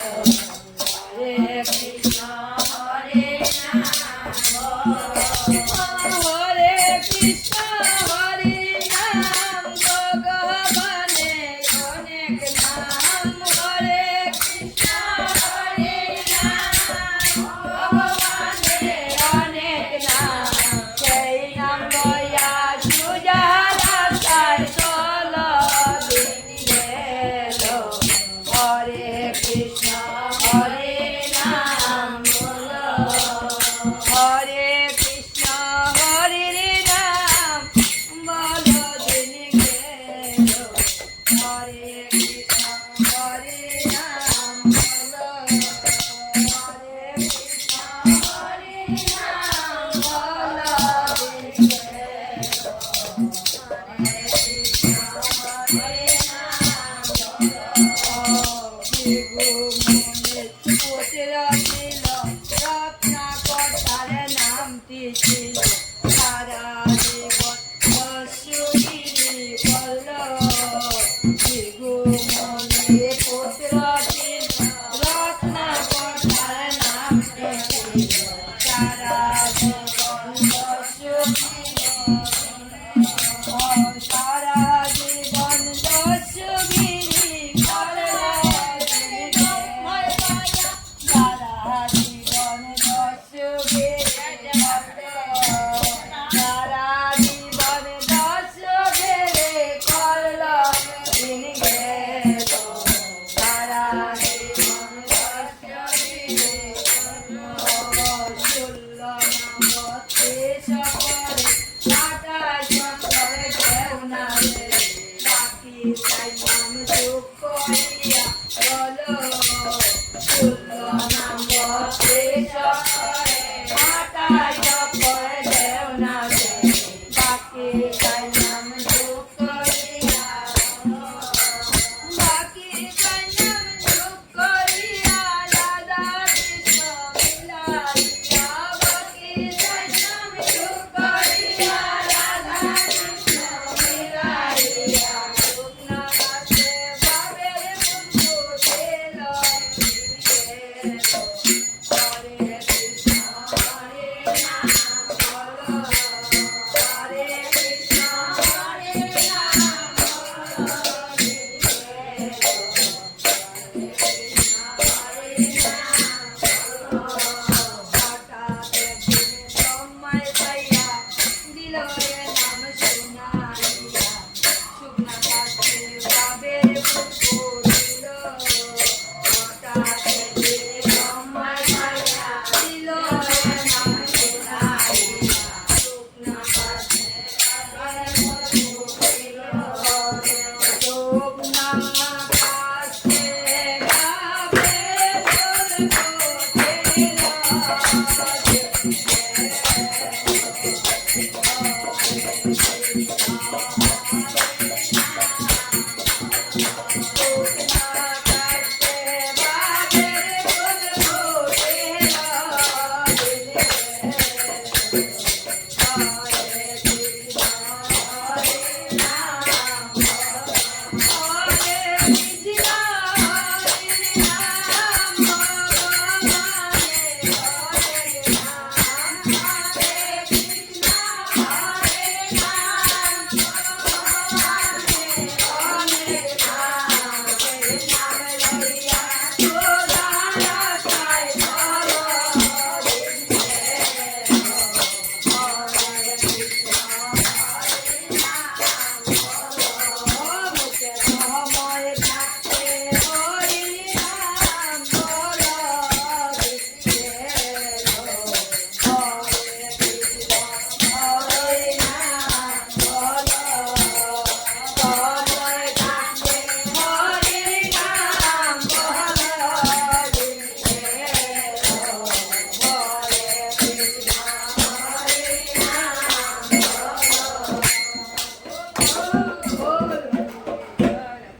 Hare Krishna, Hare Rama, Hare Krishna, Hare Rama, Bhagavane Anek Naam, Hare Krishna, Hare Rama, Bhagavane Anek Naam, Jai Nam Loya Sujala Sai Solo Dinelo, Hare Krishna, Hare Ram, Hare Krishna, Hare Ram, bolo din gelo. Hare Krishna, Hare Ram, bolo. Hare Krishna, Hare Ram, bolo din gelo. Hare Krishna, Hare Sara Jivan Dosugiri Bye.